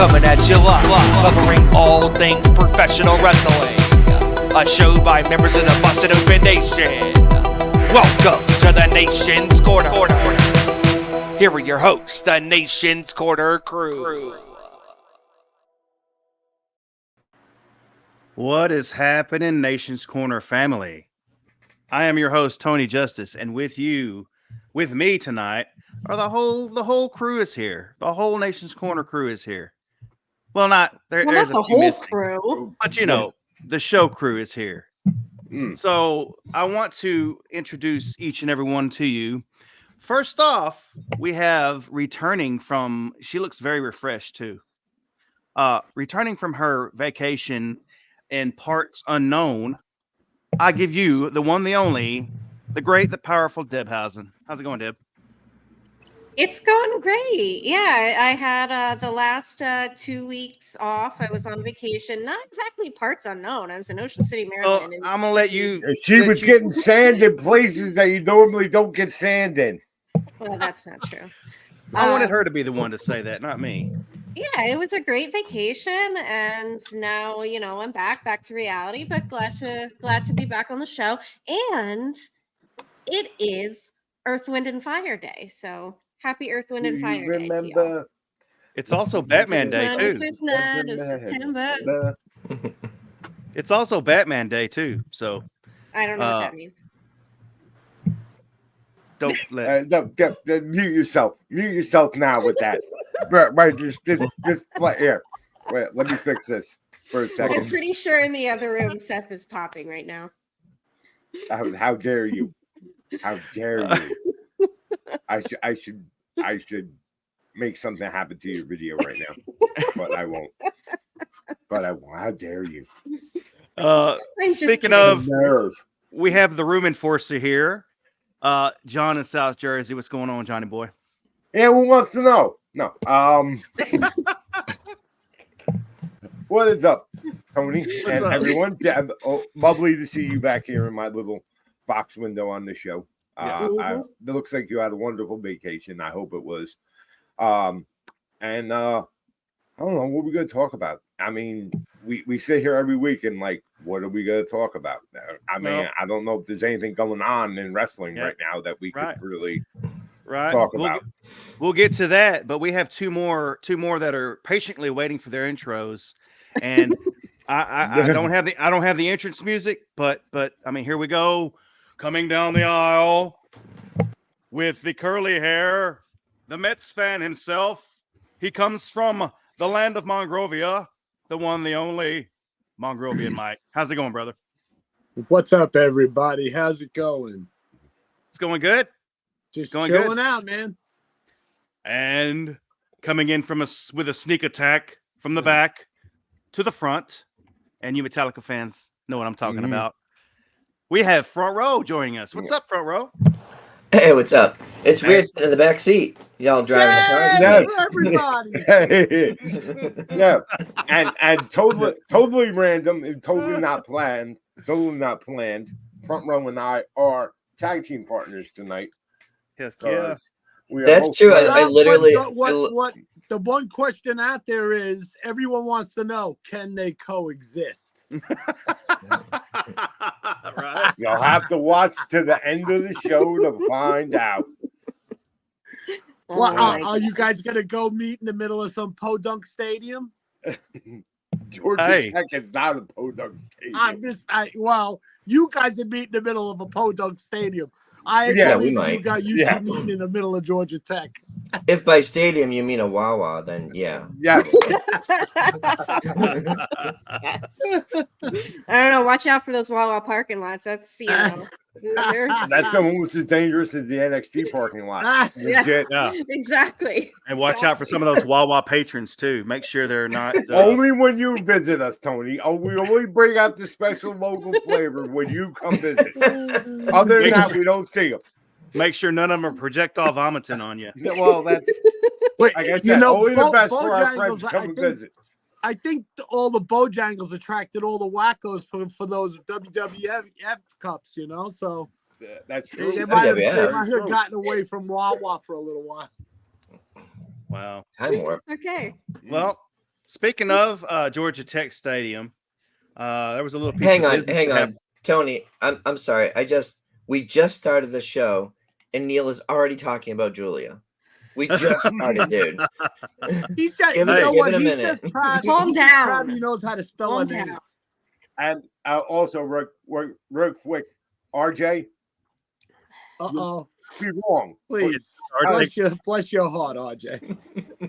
coming at you live, covering all things professional wrestling. A show by members of the Busted Open Nation. Welcome to the Nation's Corner. Here are your hosts, the Nation's Corner crew. What is happening, Nation's Corner family? I am your host, Tony Justice, and with me tonight, are the whole crew is here. The whole Nation's Corner crew is here. Well, there's not a the few whole missing, crew, but the show crew is here. So I want to introduce each and every one to you. First off, we have returning from. She looks very refreshed too. Returning from her vacation in parts unknown. I give you the one, the only, the great, the powerful Debhausen. How's it going, Deb? it's going great. Yeah, I had the last 2 weeks off. I was on vacation, not exactly parts unknown. I was in Ocean City, Maryland. Well, I'm gonna let you. She was getting sand in places that you normally don't get sand in. Well, that's not true. I wanted her to be the one to say that, not me. Yeah, it was a great vacation, and now I'm back to reality. But glad to be back on the show, and it is Earth, Wind, and Fire Day. So happy Earth, Wind, and Fire Day! To y'all. It's also Batman Day too. First night of September. It's also Batman Day too. So I don't know what that means. Don't let mute yourself. Mute yourself now with that. Right, just play here. Wait, let me fix this for a second. I'm pretty sure in the other room, Seth is popping right now. How dare you? How dare you? I should make something happen to your video right now, but I won't. How dare you? Speaking of, we have the room enforcer here. John in South Jersey. What's going on, Johnny boy? Yeah, who wants to know? No. What is up, Tony and everyone? Yeah, lovely to see you back here in my little box window on the show. It looks like you had a wonderful vacation. I hope it was. And I don't know what we're going to talk about. I mean, we sit here every week and what are we going to talk about? I mean, I don't know if there's anything going on in wrestling right now that we could really talk about. We'll get to that, but we have two more that are patiently waiting for their intros, and I don't have the entrance music, but I mean, here we go, coming down the aisle with the curly hair, the Mets fan himself. He comes from the land of Mongrovia, the one, the only Mongrovian Mike. How's it going, brother? What's up, everybody? How's it going? It's going good. Just going chilling good. out, man. And coming in with a sneak attack from the back to the front, and you Metallica fans know what I'm talking about. We have Front Row joining us. What's up, Front Row? Hey, what's up? It's weird sitting in the back seat. Y'all driving Everybody. Yeah, and totally random and totally not planned. Totally not planned. Front Row and I are tag team partners tonight. Yes, yeah. That's true. I literally. What the one question out there is, everyone wants to know: can they coexist? Right. You'll have to watch to the end of the show to find out. Well, are you guys gonna go meet in the middle of some podunk stadium? Georgia Tech is not a podunk stadium. Well, you guys would meet in the middle of a podunk stadium. We might. You two meeting in the middle of Georgia Tech. If by stadium you mean a Wawa, then yeah. Yes. I don't know. Watch out for those Wawa parking lots. That's that's almost as dangerous as the NXT parking lot. Yeah, exactly. And watch out for some of those Wawa patrons too. Make sure they're not. Only when you visit us, Tony. We only bring out the special local flavor when you come visit. Other than that, we don't see them. Make sure none of them are projectile vomiting on you. Well, that's like I said, only the best for our friends to come and visit. I think all the Bojangles attracted all the wackos for those WWF cups, so that's true. They might have gotten away from Wawa for a little while. Wow. Time warp. Okay. Well, Speaking of Georgia Tech Stadium, there was a little piece Hang of on, business hang that on, Tony. I'm sorry. We just started the show, and Neil is already talking about Julia. We just started, dude. He's just, Give you it- know give what? it a He's minute. just proud. Calm He's just proud down. he knows how to spell Calm a name. down. And also, real quick, RJ, Uh-oh. be wrong. Please. Bless your heart, RJ.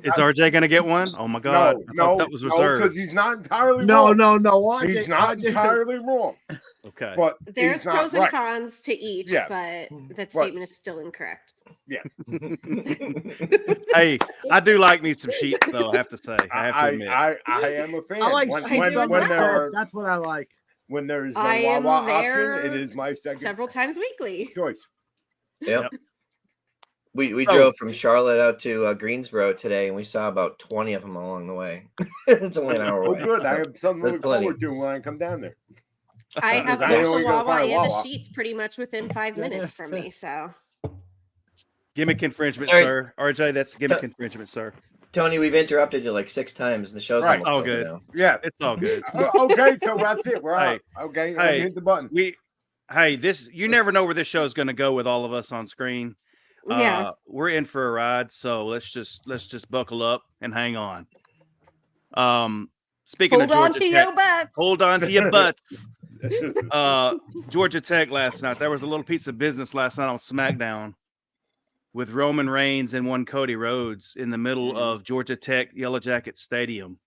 is RJ going to get one? Oh my God! I thought that was reserved. because he's not entirely No, wrong. RJ. He's not entirely wrong. Okay. But There's he's not pros and right. cons to each, Yeah. but that statement is still incorrect. Yeah. Hey, I do like me some sheep, though. I have to say. I have to admit. I am a fan. I like I do as when well. there are That's what I like. when there is no I am Wawa there option, it is my second Several times weekly. choice. Yep. We Oh. drove from Charlotte out to Greensboro today, and we saw about 20 of them along the way. It's only an hour Oh, away. good. I have something to There's look plenty. forward to when I come down there. I have I both know the you're gonna Wawa find and the Wawa. sheets pretty much within 5 minutes from me. So Gimmick infringement, Sorry. sir. RJ, that's gimmick infringement, sir. Tony, we've interrupted you like 6 times, and the show's Right. almost All over good. now. Yeah. It's all good. Okay, so that's it. We're Hey, out. Okay, hey, hit the button. This you never know where this show is going to go with all of us on screen. yeah, We're in for a ride, so let's just buckle up and hang on. Speaking hold of on Georgia to Tech, your butts. hold on to your butts. Georgia Tech last night. There was a little piece of business last night on SmackDown with Roman Reigns and one Cody Rhodes in the middle of Georgia Tech Yellow Jacket Stadium.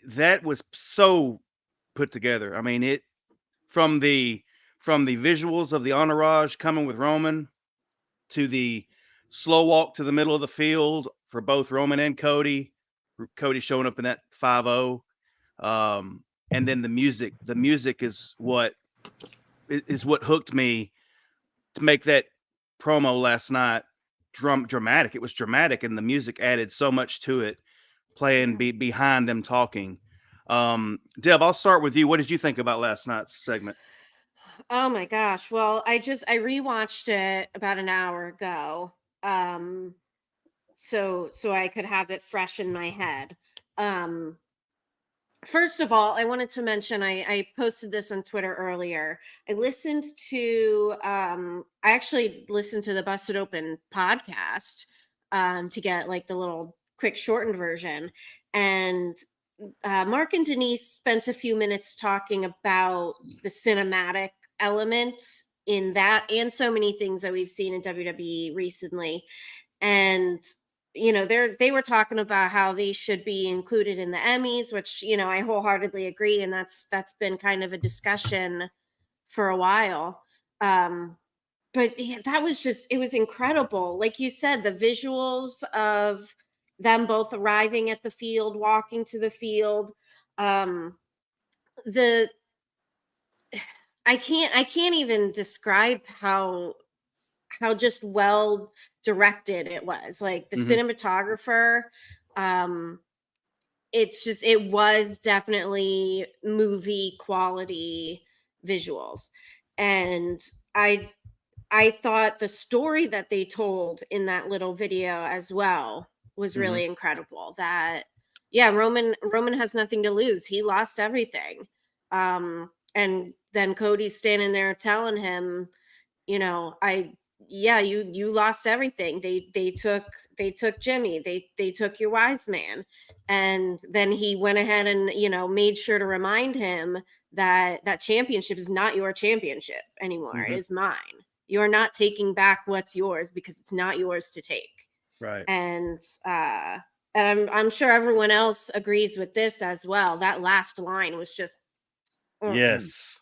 That was so put together. I mean, it from the visuals of the entourage coming with Roman to the slow walk to the middle of the field for both Roman and Cody. Cody showing up in that 5-0. And then the music. The music is what hooked me to make that promo last night dramatic. It was dramatic, and the music added so much to it, playing behind them talking. Deb, I'll start with you. What did you think about last night's segment? Oh my gosh. Well, I rewatched it about an hour ago. So I could have it fresh in my head. First of all, I wanted to mention I posted this on Twitter earlier. I actually listened to the Busted Open podcast to get like the little quick shortened version. And Mark and Denise spent a few minutes talking about the cinematic elements in that and so many things that we've seen in WWE recently. And they were talking about how these should be included in the Emmys, which I wholeheartedly agree, and that's been kind of a discussion for a while. But yeah, it was incredible. Like you said, the visuals of them both arriving at the field, walking to the field. I can't even describe how just well directed it was. Like the cinematographer, it was definitely movie quality visuals. And I thought the story that they told in that little video as well was really incredible. That Roman has nothing to lose. He lost everything. And then Cody's standing there telling him, you lost everything. They took Jimmy. They took your wise man. And then he went ahead and, made sure to remind him that championship is not your championship anymore. It is mine. You're not taking back what's yours because it's not yours to take. Right. And I'm sure everyone else agrees with this as well. That last line was just yes.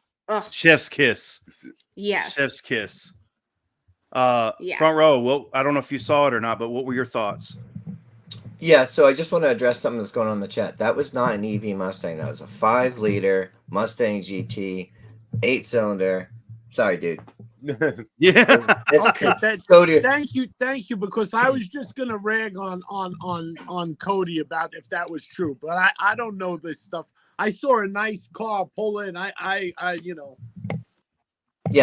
Chef's kiss. Yes. Chef's kiss. Front row. Well, I don't know if you saw it or not, but what were your thoughts? Yeah, so I just want to address something that's going on in the chat. That was not an EV Mustang. That was a 5-liter Mustang GT, 8-cylinder. Sorry, dude. Yeah. Okay, Cody. Thank you, because I was just gonna rag on Cody about if that was true, but I don't know this stuff. I saw a nice car pull in. Yeah,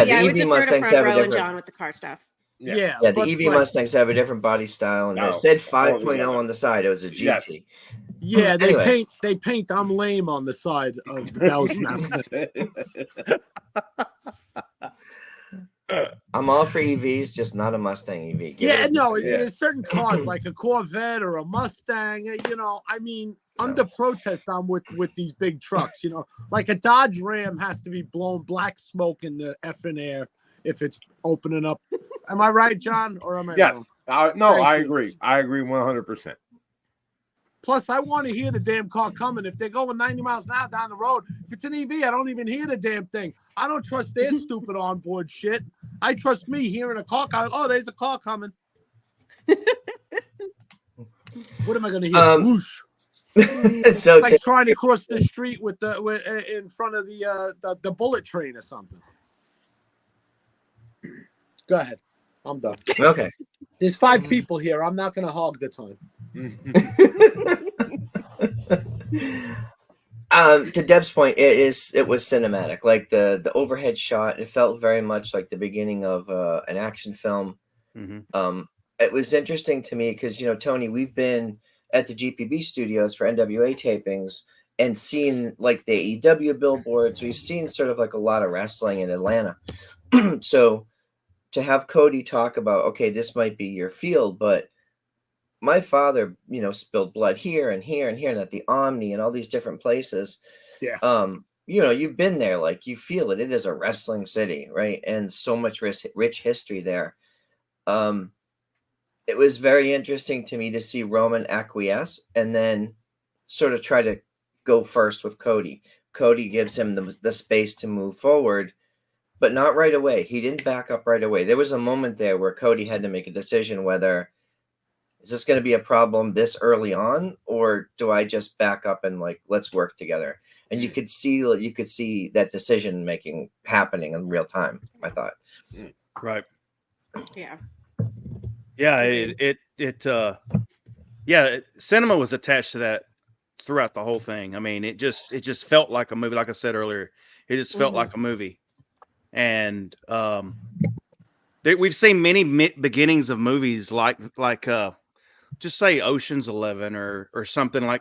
the I would EV defer to Mustangs Front have a Row and different. John with the car stuff. Yeah, the but, EV Mustangs have a different body style, and No, it said all 5.0 together. on the side. It was a Yes. GT. yeah, Anyway. they paint I'm lame on the side of the Debhausen Mustang. I'm all for EVs, just not a Mustang EV. Give Yeah, it a no, Yeah. there's certain cars like a Corvette or a Mustang. I mean, under protest, I'm with these big trucks. Like a Dodge Ram has to be blown black smoke in the effing air if it's opening up. Am I right, John, or am I wrong? Yes. No, Thank I you. agree. I agree 100%. Plus, I want to hear the damn car coming. If they're going 90 miles an hour down the road, if it's an EV, I don't even hear the damn thing. I don't trust their stupid onboard shit. I trust me hearing a car coming. Oh, there's a car coming. What am I going to hear? Whoosh. So Like trying to cross the street with in front of the bullet train or something. Go ahead. I'm done. okay. There's 5 people here. I'm not going to hog the time. To Deb's point, it was cinematic. Like the overhead shot, it felt very much like the beginning of an action film. Mm-hmm. It was interesting to me because Tony, we've been at the GPB studios for NWA tapings and seen like the AEW billboards. We've seen sort of like a lot of wrestling in Atlanta. So to have Cody talk about, okay, this might be your field, but my father, spilled blood here and here and here and at the Omni and all these different places. Yeah. You've been there, like you feel it. It is a wrestling city, right? And so much rich history there. It was very interesting to me to see Roman acquiesce and then sort of try to go first with Cody. Cody gives him the space to move forward, but not right away. He didn't back up right away. There was a moment there where Cody had to make a decision whether is this going to be a problem this early on, or do I just back up and like, let's work together? And you could see that decision making happening in real time, I thought. Right. Yeah. Yeah. Cinema was attached to that throughout the whole thing. I mean, it just felt like a movie. Like I said earlier, it just felt like a movie. And we've seen many beginnings of movies like just say Ocean's 11 or something like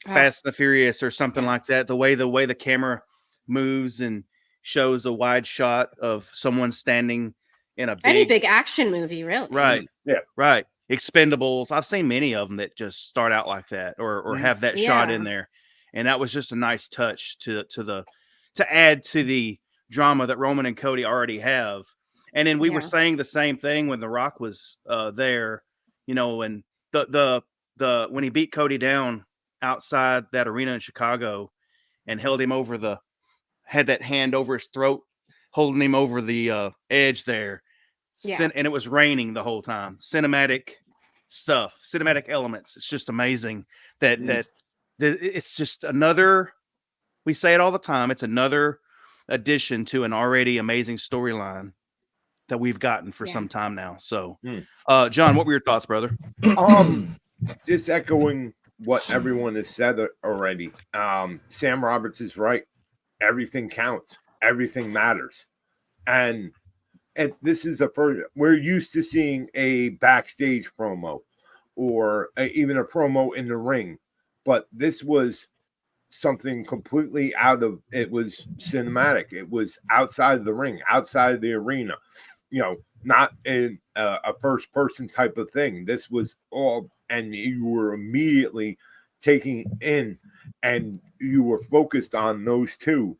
Fast and the Furious or something like that. The way the camera moves and shows a wide shot of someone standing in a Any big action movie, really. right. Yeah. Right. Expendables. I've seen many of them that just start out like that or have that shot in there. And that was just a nice touch to add to the drama that Roman and Cody already have. And then we were saying the same thing when The Rock was there, and the when he beat Cody down outside that arena in Chicago and held him over had that hand over his throat, holding him over the edge there. And it was raining the whole time. Cinematic stuff, cinematic elements. It's just amazing that it's just another. We say it all the time. It's another addition to an already amazing storyline that we've gotten for some time now. So, John, what were your thoughts, brother? Just echoing what everyone has said already. Sam Roberts is right. Everything counts. Everything matters. And this is we're used to seeing a backstage promo or even a promo in the ring, but this was something completely it was cinematic. It was outside of the ring, outside of the arena, not in a first person type of thing. This was all, and you were immediately taking in and you were focused on those two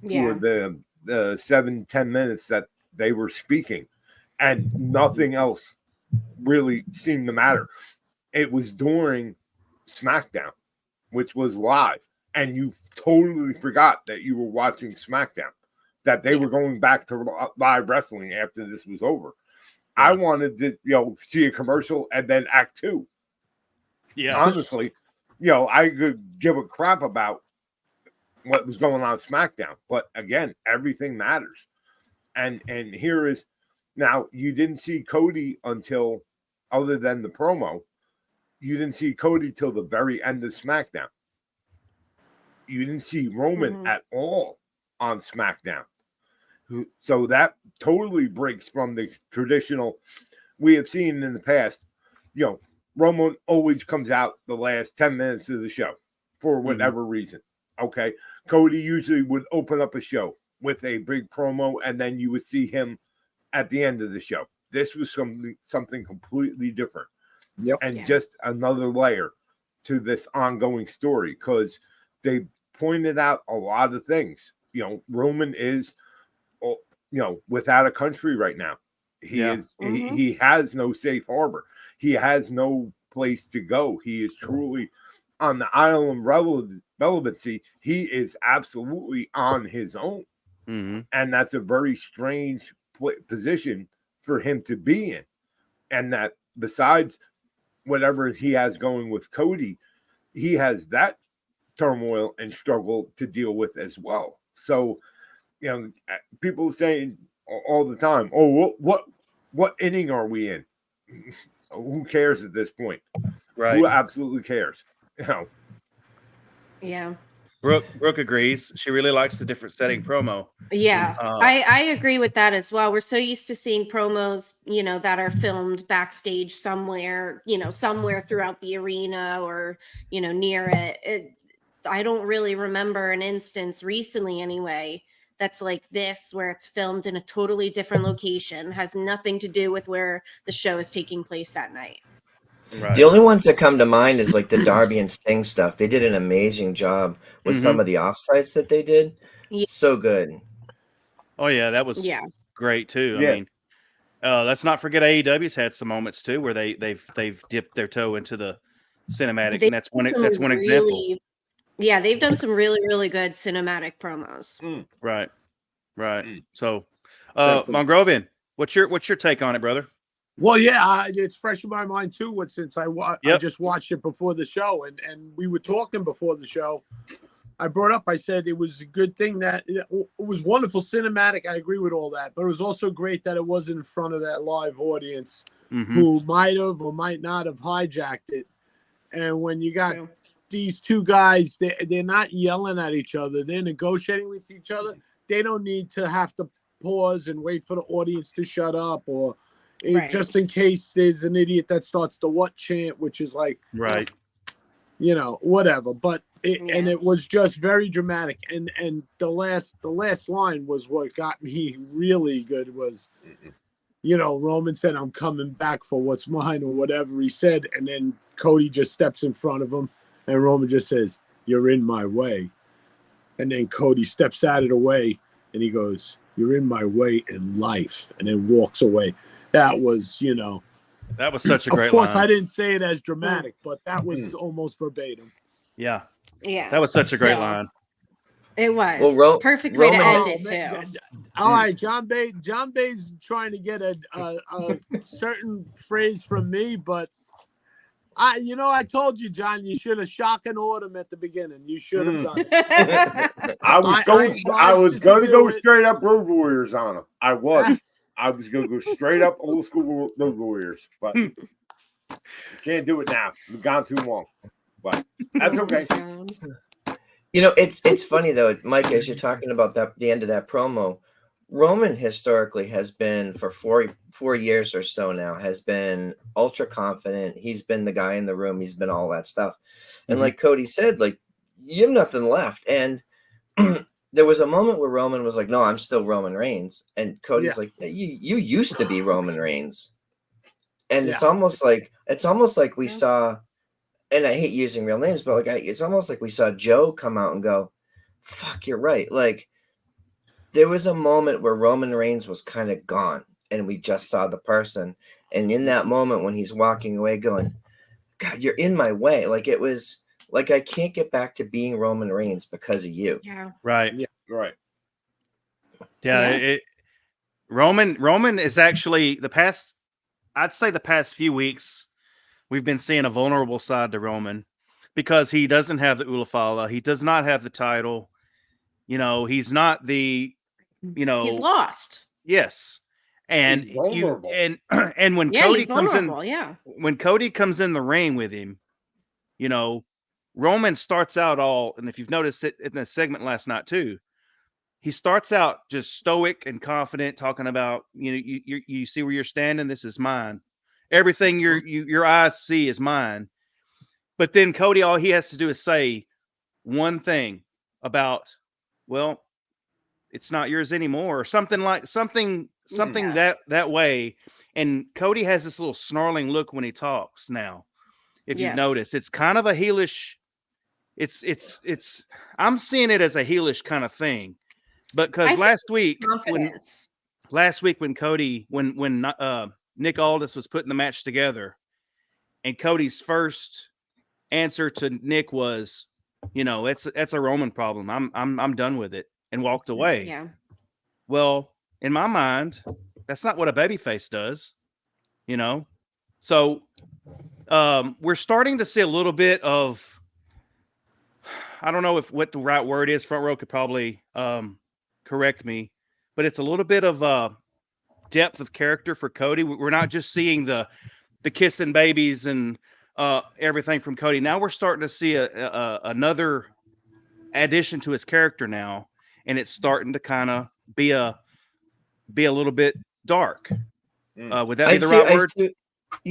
for the 7-10 minutes that they were speaking, and nothing else really seemed to matter. It was during SmackDown, which was live, and you totally forgot that you were watching SmackDown, that they were going back to live wrestling after this was over. I wanted to, see a commercial and then Act 2. Yeah, honestly, I could give a crap about what was going on SmackDown, but again, everything matters. And here is now, you didn't see Cody until, other than the promo, you didn't see Cody till the very end of SmackDown. You didn't see Roman at all on SmackDown. So that totally breaks from the traditional we have seen in the past, Roman always comes out the last 10 minutes of the show for whatever reason. Okay. Cody usually would open up a show with a big promo, and then you would see him at the end of the show. This was something completely different. Yep. And just another layer to this ongoing story, because they pointed out a lot of things. Roman is, without a country right now. He is. He has no safe harbor. He has no place to go. He is truly on the island relevancy. He is absolutely on his own, and that's a very strange position for him to be in. And that besides whatever he has going with Cody, he has that turmoil and struggle to deal with as well. So, people saying all the time, "Oh, what inning are we in?" Who cares at this point? Right. Who absolutely cares? Yeah. Brooke agrees. She really likes the different setting promo. Yeah, I agree with that as well. We're so used to seeing promos, that are filmed backstage somewhere, somewhere throughout the arena or, near it. I don't really remember an instance recently anyway that's like this, where it's filmed in a totally different location, has nothing to do with where the show is taking place that night. Right. The only ones that come to mind is like the Darby and Sting stuff. They did an amazing job with some of the offsites that they did. Yeah. So good. Oh yeah, that was great too. Yeah. I mean, let's not forget AEW's had some moments too where they've dipped their toe into the cinematic, and that's one example. Yeah, they've done some really, really good cinematic promos. Right. So, Mongrovian, what's your take on it, brother? Well, it's fresh in my mind too. Since I just watched it before the show, and we were talking before the show. I brought up, I said it was a good thing that it was wonderful cinematic. I agree with all that, but it was also great that it was in front of that live audience who might have or might not have hijacked it. And when you got these two guys, they're not yelling at each other. They're negotiating with each other. They don't need to have to pause and wait for the audience to shut up or just in case there's an idiot that starts the what chant, which is like, whatever. But and it was just very dramatic. And the last line was what got me really good was, Roman said, "I'm coming back for what's mine," or whatever he said. And then Cody just steps in front of him and Roman just says, "You're in my way." And then Cody steps out of the way and he goes, "You're in my way in life," and then walks away. That was, that was such a great line. Of course, I didn't say it as dramatic, but that was almost verbatim. Yeah. Yeah. That was such a great line. It was. Well, perfect way to end it, too. All right, John Bay's trying to get a certain phrase from me, but I told you, John, you should have shock and awe him at the beginning. You should have done it. I was going to go straight up Road Warriors on him. I was going to go straight up old school Road Warriors, but can't do it now. We've gone too long, but that's okay. It's funny though, Mike, as you're talking about the end of that promo, Roman historically has been for four years or so now has been ultra confident. He's been the guy in the room. He's been all that stuff. And like Cody said, like, you have nothing left. And there was a moment where Roman was like, "No, I'm still Roman Reigns." And Cody's like, you used to be Roman Reigns. And it's almost like we saw, and I hate using real names, but like it's almost like we saw Joe come out and go, "Fuck, you're right." Like, there was a moment where Roman Reigns was kind of gone and we just saw the person. And in that moment when he's walking away going, "God, you're in my way." Like, it was like, I can't get back to being Roman Reigns because of you. Yeah. Right. Yeah. Right. Yeah. Roman is actually I'd say the past few weeks, we've been seeing a vulnerable side to Roman because he doesn't have the Ulafala. He does not have the title. He's not the, he's lost. Yes. And he's vulnerable. And when Cody comes in, when Cody comes in the ring with him, Roman starts out and if you've noticed it in the segment last night too, he starts out just stoic and confident, talking about, you see where you're standing. This is mine. Everything your eyes see is mine. But then Cody, all he has to do is say one thing about, well, it's not yours anymore, or something that way. And Cody has this little snarling look when he talks now. If you've Yes. noticed, it's kind of a heelish. It's I'm seeing it as a heelish kind of thing. But I because think confidence. last week when Cody when Nick Aldis was putting the match together, and Cody's first answer to Nick was, that's a Roman problem. I'm done with it, and walked away. Yeah. Well, in my mind, that's not what a babyface does, So we're starting to see a little bit of, I don't know what the right word is. Front row could probably correct me, but it's a little bit of depth of character for Cody. We're not just seeing the kissing babies and everything from Cody. Now we're starting to see another addition to his character now, and it's starting to kind of be a little bit dark. Would that be the right word?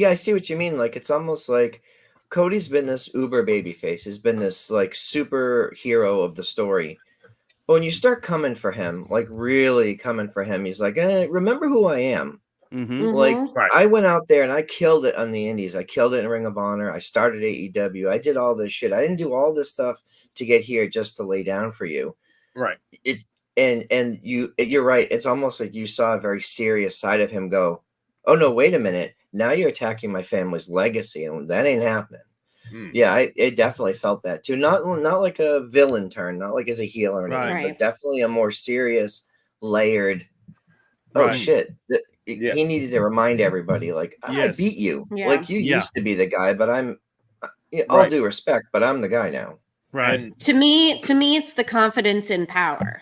I see what you mean. Like, it's almost like Cody's been this uber babyface. He's been this like superhero of the story. But when you start coming for him, like really coming for him, he's like, remember who I am. Mm-hmm. Like, Right. I went out there and I killed it on the indies. I killed it in Ring of Honor. I started AEW. I did all this shit. I didn't do all this stuff to get here just to lay down for you. Right. And you're right. It's almost like you saw a very serious side of him go, oh no, wait a minute. Now you're attacking my family's legacy, and that ain't happening. Yeah, I definitely felt that too. Not like a villain turn, not like as a heel or anything, Right. but definitely a more serious, layered. Right. Oh shit! He needed to remind everybody, like, I beat you. Yeah. Like, you used to be the guy, but I'm. All Right. due respect, but I'm the guy now. Right. And To me, it's the confidence in power.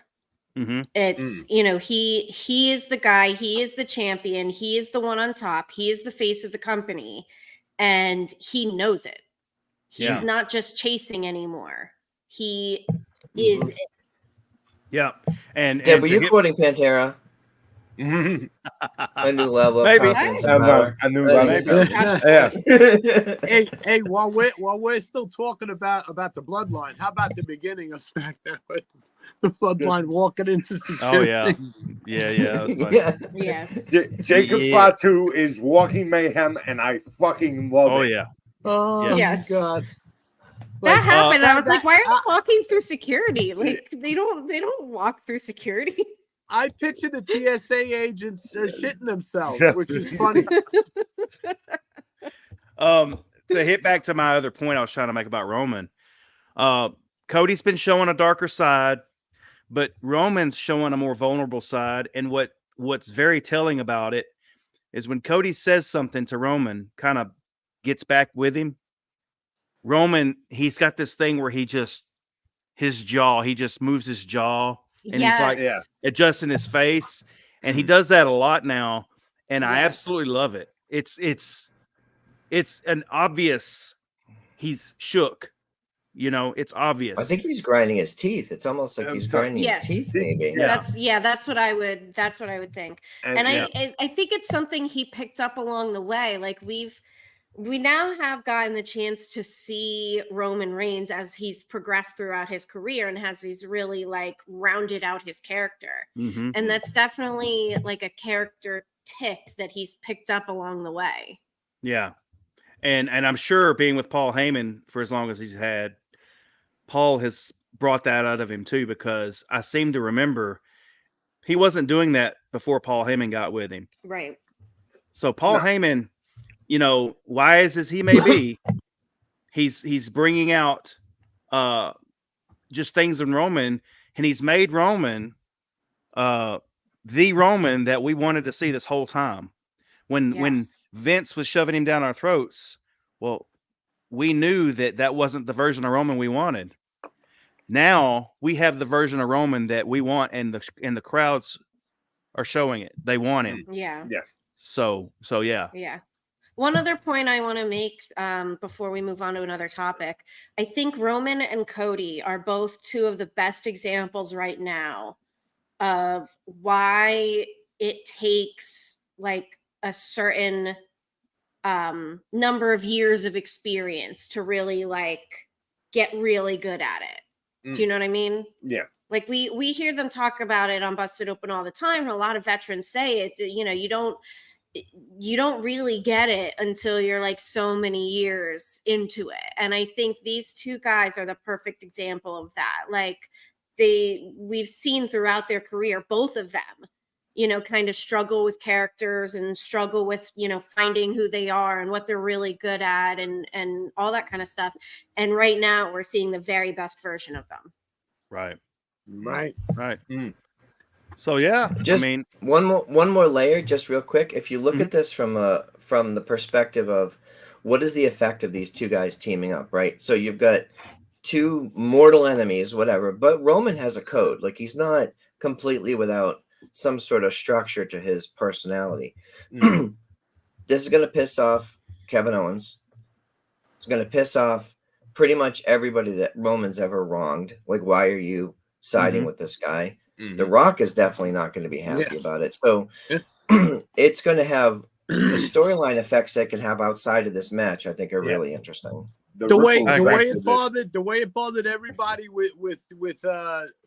Mm-hmm. It's he is the guy, he is the champion, he is the one on top, he is the face of the company, and he knows it. He's not just chasing anymore. He is it. Yeah. And Deb, were to you get- quoting Pantera? A new level of Maybe. confidence and power. I knew I that. think Yeah. Hey, while we're still talking about the bloodline, how about the beginning of SmackDown with the bloodline walking into security? Oh yeah. That was funny. Yeah. Yes. Jacob Yeah. Fatu is walking mayhem, and I fucking love Oh it. yeah. Oh Yes. God. That happened. I was like, why are they I- walking through security? Like they don't walk through security. I picture the TSA agents shitting themselves, Yeah. which is funny. To hit back to my other point I was trying to make about Roman, Cody's been showing a darker side, but Roman's showing a more vulnerable side. And what's very telling about it is when Cody says something to Roman, kind of gets back with him. Roman, he's got this thing where he just moves his jaw, and he's like adjusting his face, and he does that a lot now, and I absolutely love it. It's an obvious he's shook, it's obvious. I think he's grinding his teeth. It's almost like he's grinding his teeth, maybe. That's what I would think. And I think it's something he picked up along the way. Like we now have gotten the chance to see Roman Reigns as he's progressed throughout his career and he's really like rounded out his character. Mm-hmm. And that's definitely like a character tick that he's picked up along the way. Yeah. And I'm sure being with Paul Heyman for as long as he's had, Paul has brought that out of him too, because I seem to remember he wasn't doing that before Paul Heyman got with him. Right. So Paul Heyman, wise as he may be, he's bringing out just things in Roman, and he's made Roman the Roman that we wanted to see this whole time. When Vince was shoving him down our throats, well, we knew that wasn't the version of Roman we wanted. Now we have the version of Roman that we want, and the crowds are showing it. They want him. Yeah. Yes. So yeah. Yeah. One other point I want to make before we move on to another topic. I think Roman and Cody are both two of the best examples right now of why it takes like a certain number of years of experience to really like get really good at it. Do you know what I mean? Yeah. Like we hear them talk about it on Busted Open all the time. And a lot of veterans say it, you know, you don't really get it until you're like so many years into it. And I think these two guys are the perfect example of that. Like we've seen throughout their career, both of them, you know, kind of struggle with characters and struggle with, you know, finding who they are and what they're really good at and all that kind of stuff. And right now we're seeing the very best version of them. Right. Right. So yeah, Just I mean, one more layer, just real quick. If you look at this from the perspective of what is the effect of these two guys teaming up, right? So you've got two mortal enemies, whatever, but Roman has a code. Like he's not completely without some sort of structure to his personality. This is going to piss off Kevin Owens. It's going to piss off pretty much everybody that Roman's ever wronged. Like, why are you siding with this guy? The Rock is definitely not going to be happy about it. So it's going to have the storyline effects that it can have outside of this match. I think are really interesting. The way it bothered everybody with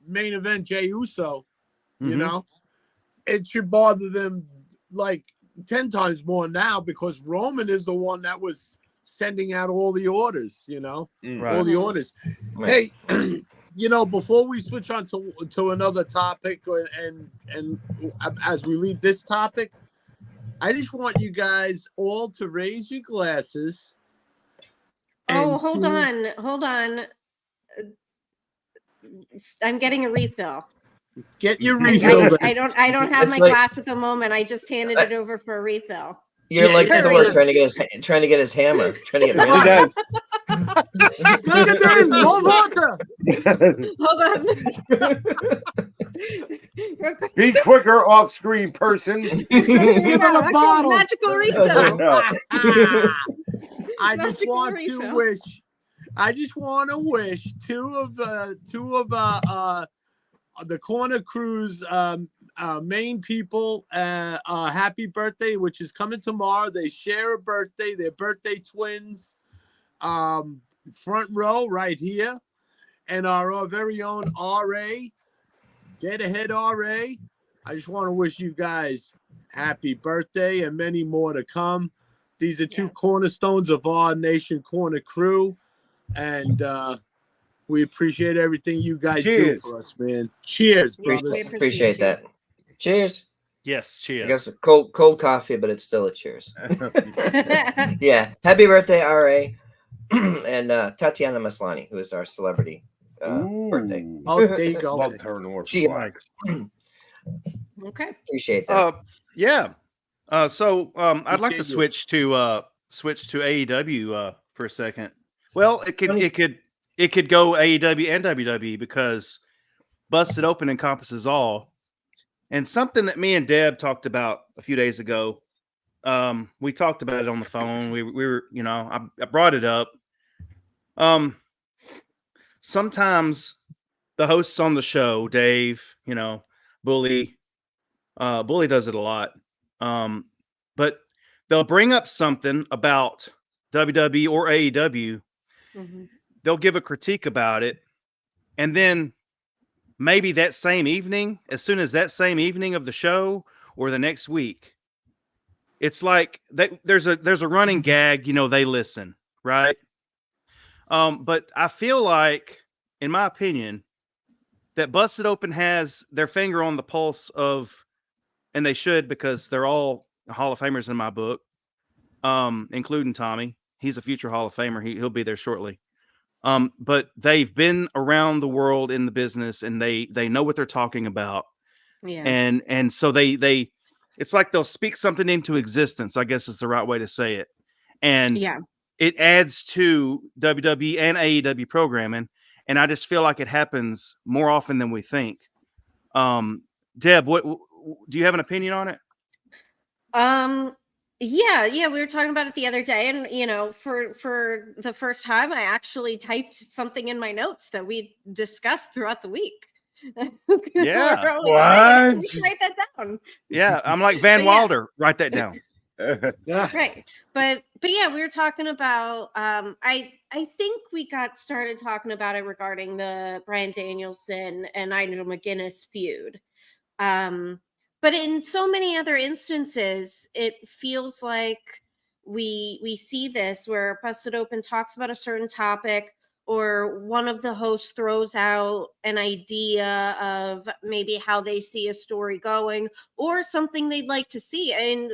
main event Jey Uso, you know, it should bother them like 10 times more now because Roman is the one that was sending out all the orders, you know, all the orders. Hey, you know, before we switch on to another topic and as we leave this topic, I just want you guys all to raise your glasses. Oh, hold on. I'm getting a refill. Get your refill. I don't have my glass at the moment. I just handed it over for a refill. You're like Thor trying to get his hammer, trying to get He does. Look at them, more water. Hold on. Be quicker, off-screen person. Give him a bottle. Magical refill. I just want to wish two of the Corner Crew's main people happy birthday, which is coming tomorrow. They share a birthday. They're birthday twins. Front row right here, and our very own RA, Dead Ahead RA. I just want to wish you guys happy birthday and many more to come. These are two cornerstones of our Nation Corner Crew, and we appreciate everything you guys do for us, man. Cheers, brothers. Appreciate that. Cheers. Yes, cheers. I guess a cold coffee, but it's still a cheers. Yeah. Happy birthday, RA. And Tatiana Maslany, who is our celebrity birthday. Oh, there you go. Love her North. Okay. Appreciate that. So I'd like to switch to AEW for a second. Well, it could go AEW and WWE because Busted Open encompasses all. And something that me and Deb talked about a few days ago, we talked about it on the phone. We were, you know, I brought it up. Sometimes the hosts on the show, Dave, you know, Bully does it a lot. But they'll bring up something about WWE or AEW. They'll give a critique about it. And then maybe that same evening, as soon as that same evening of the show or the next week, it's like there's a running gag, you know, they listen, right? But I feel like, in my opinion, that Busted Open has their finger on the pulse of, and they should, because they're all Hall of Famers in my book, including Tommy. He's a future Hall of Famer. He'll be there shortly. But they've been around the world in the business, and they know what they're talking about. Yeah. And so they it's like they'll speak something into existence, I guess is the right way to say it. And it adds to WWE and AEW programming. And I just feel like it happens more often than we think. Deb, what do you have an opinion on it? Yeah, we were talking about it the other day, and you know, for the first time, I actually typed something in my notes that we discussed throughout the week. Yeah. We're always What? saying, write that down. Yeah, I'm like Van But yeah. Wilder. Write that down. Yeah. Right. But yeah, we were talking about I think we got started talking about it regarding the Bryan Danielson and Nigel McGuinness feud. But in so many other instances, it feels like we see this where Busted Open talks about a certain topic, or one of the hosts throws out an idea of maybe how they see a story going, or something they'd like to see. And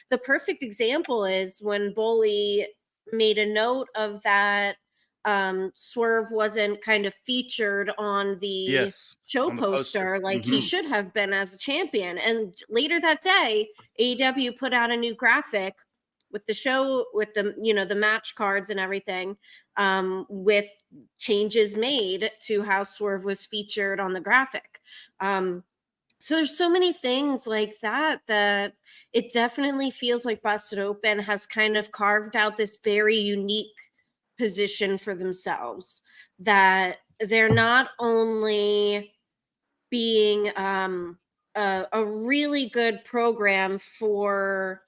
the perfect example is when Bully made a note of that Swerve wasn't kind of featured on the Yes. show on the poster like he Mhm. should have been as a champion. And later that day, AEW put out a new graphic with the show, with the the match cards and everything, with changes made to how Swerve was featured on the graphic. So there's so many things like that that it definitely feels like Busted Open has kind of carved out this very unique position for themselves, that they're not only being a really good program for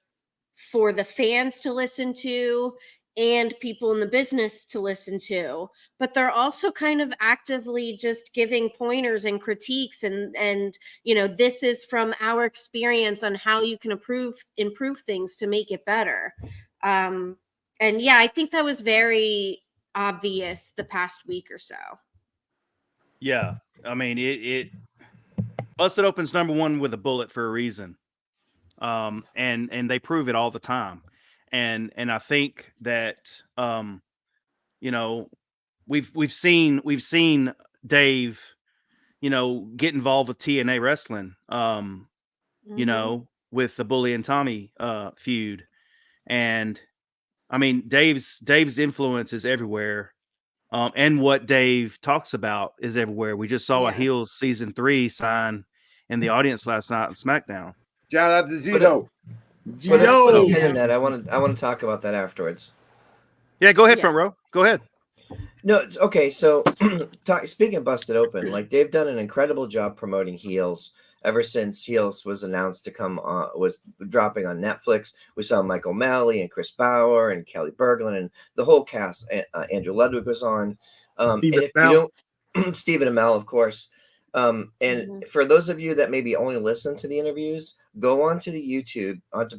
the fans to listen to and people in the business to listen to, but they're also kind of actively just giving pointers and critiques, and this is from our experience on how you can improve things to make it better. And yeah, I think that was very obvious the past week or so. Yeah. I mean, it Busted Open's #1 with a bullet for a reason. And they prove it all the time. And I think that we've seen Dave, get involved with TNA wrestling, Mhm. with the Bully and Tommy feud. And I mean, Dave's influence is everywhere. And what Dave talks about is everywhere. We just saw a Yeah. Heels season 3 sign in the audience last night on SmackDown. Shout out to Zito. Put a Yo. pin in that. I want to talk about that afterwards. Yeah, go ahead, Yes. front row. Go ahead. No, okay. So, speaking of Busted Open, like they've done an incredible job promoting Heels ever since Heels was announced to come on, was dropping on Netflix. We saw Mike O'Malley and Chris Bauer and Kelly Berglund and the whole cast. Andrew Ludwig was on. And Stephen if Amell. you don't, Stephen Amell, of course. And Mhm. for those of you that maybe only listen to the interviews, go onto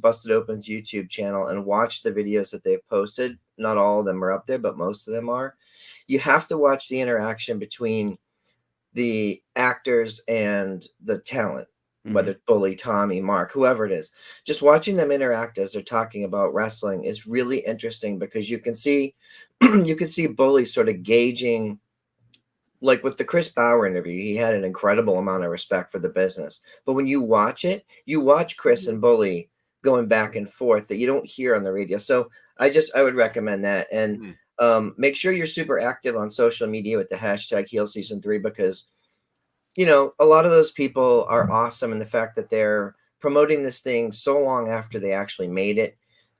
Busted Open's YouTube channel and watch the videos that they've posted. Not all of them are up there, but most of them are. You have to watch the interaction between the actors and the talent, whether it's Bully, Tommy, Mark, whoever it is. Just watching them interact as they're talking about wrestling is really interesting, because you can see Bully sort of gauging, like with the Chris Bauer interview, he had an incredible amount of respect for the business. But when you watch Chris and Bully going back and forth that you don't hear on the radio. So I would recommend that. And make sure you're super active on social media with the hashtag Heel Season 3, because, a lot of those people are awesome in the fact that they're promoting this thing so long after they actually made it.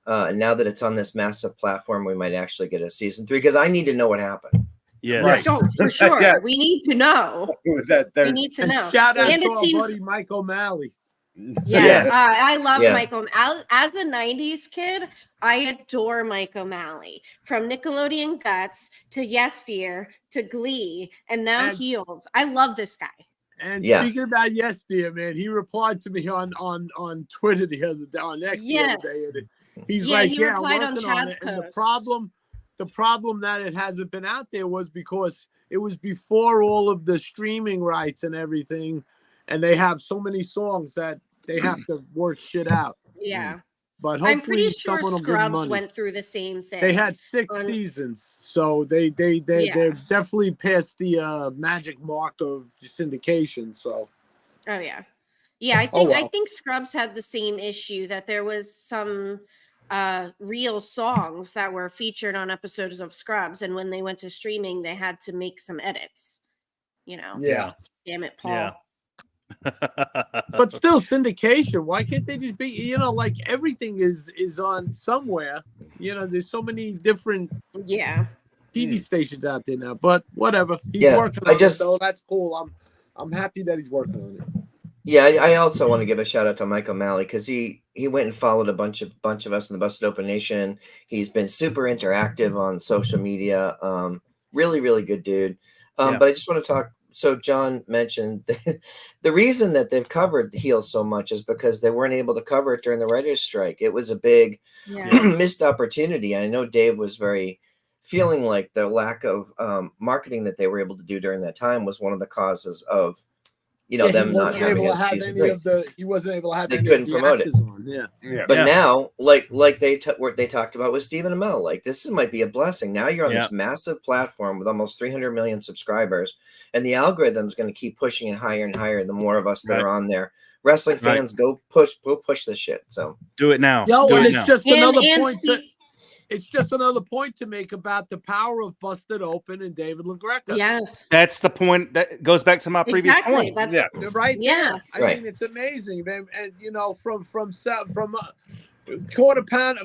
And now that it's on this massive platform, we might actually get a season 3, because I need to know what happened. Yes. Right. Oh, for sure. Yeah. We need to know. We need to And know. shout out And to it our seems, buddy Mike O'Malley. yeah, I love Yeah. Mike O'Malley. As a 90s kid, I adore Mike O'Malley. From Nickelodeon Guts to Yes Dear to Glee and now And- Heels. I love this guy. And Yeah. speaking about Yes Dear, man, he replied to me on Twitter the other day, on X the other day. And he's Yeah, like, he "Yeah, I'm replied on working on Chad's it." And post. the problem that it hasn't been out there was because it was before all of the streaming rights and everything, and they have so many songs that they have to work shit out. Yeah. But I'm hopefully pretty sure someone will give Scrubs money. went through the same thing. They had 6 on- seasons, so they're definitely past the magic mark of syndication. So Oh yeah. Yeah, I think Scrubs had the same issue, that there was some real songs that were featured on episodes of Scrubs, and when they went to streaming they had to make some edits. yeah. Damn it, Paul. Yeah. But still, syndication. Why can't they just be? Like everything is on somewhere. There's so many different Yeah. TV stations out there now. But whatever, he's Yeah, working I on just- it, so that's cool. I'm happy that he's working on it. Yeah, I also want to give a shout out to Mike O'Malley because he went and followed a bunch of us in the Busted Open Nation. He's been super interactive on social media. Really, really good dude. But I just want to talk. So John mentioned the reason that they've covered heels so much is because they weren't able to cover it during the writers' strike. It was a big missed opportunity. I know Dave was feeling like the lack of marketing that they were able to do during that time was one of the causes of them not having a season 3. He wasn't able to have they any couldn't of the promote it. actors on. Yeah. But now, like they talked about with Stephen Amell, like this might be a blessing. Now you're on this massive platform with almost 300 million subscribers, and the algorithm's going to keep pushing it higher and higher. The more of us that are on there, wrestling fans, go push this shit. So do it now. Just another point. Steve, It's just another point to make about the power of Busted Open and David LaGreca. yes, that's the point. That goes back to my previous point. Right there. I Right. mean, it's amazing, man. And from a quarter pound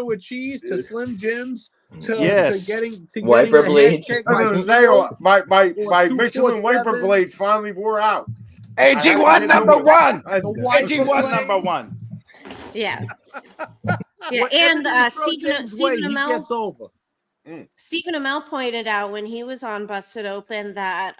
with cheese to Slim Jims to getting wiper blades. My Michelin wiper blades finally wore out. AG1 number one. AG1 number one. yeah. Yeah, and Stephen Amell gets over. Stephen Amell pointed out when he was on Busted Open that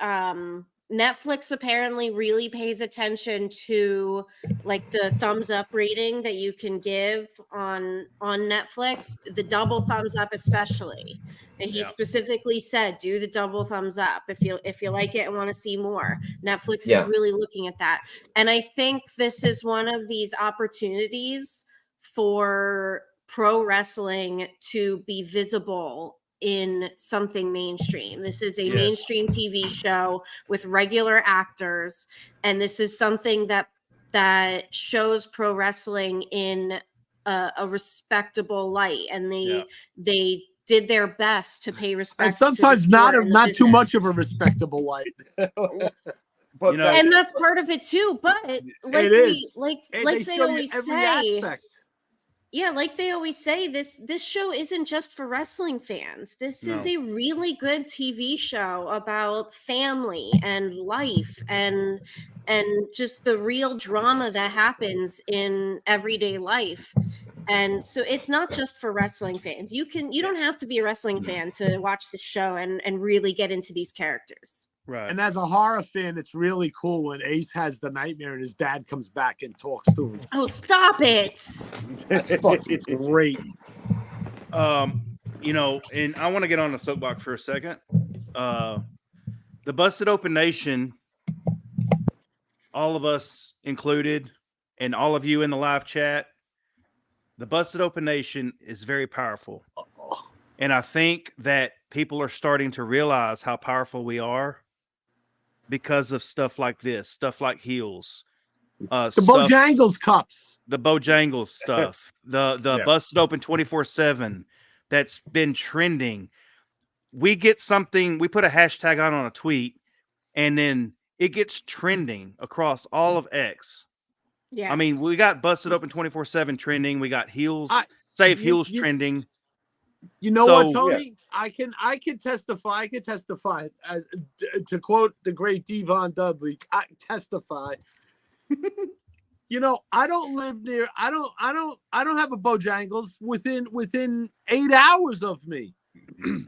Netflix apparently really pays attention to like the thumbs up rating that you can give on Netflix, the double thumbs up especially. And he specifically said, do the double thumbs up if you like it and want to see more. Netflix is really looking at that. And I think this is one of these opportunities for pro wrestling to be visible in something mainstream. This is a mainstream TV show with regular actors, and this is something that shows pro wrestling in a respectable light, and they did their best to pay respect. And sometimes not too much of a respectable light. But and that's part of it too. But like they always say. Yeah, like they always say, this show isn't just for wrestling fans. This is a really good TV show about family and life and just the real drama that happens in everyday life. And so it's not just for wrestling fans. You don't have to be a wrestling fan to watch the show and really get into these characters. Right. And as a horror fan, it's really cool when Ace has the nightmare and his dad comes back and talks to him. Oh, stop it. That's fucking great. And I want to get on the soapbox for a second. The Busted Open Nation, all of us included, and all of you in the live chat, the Busted Open Nation is very powerful. And I think that people are starting to realize how powerful we are because of stuff like this, stuff like heels, Bojangles cups, the Bojangles stuff, the Busted Open 24/7 that's been trending. We get something, we put a hashtag on a tweet, and then it gets trending across all of X. Yes. I mean, we got Busted Open 24/7 trending. We got heels, Save Heels trending. You know what, Tony? I can testify. I can testify as to quote the great Devon Dudley. I testify. I don't live near. I don't have a Bojangles within 8 hours of me,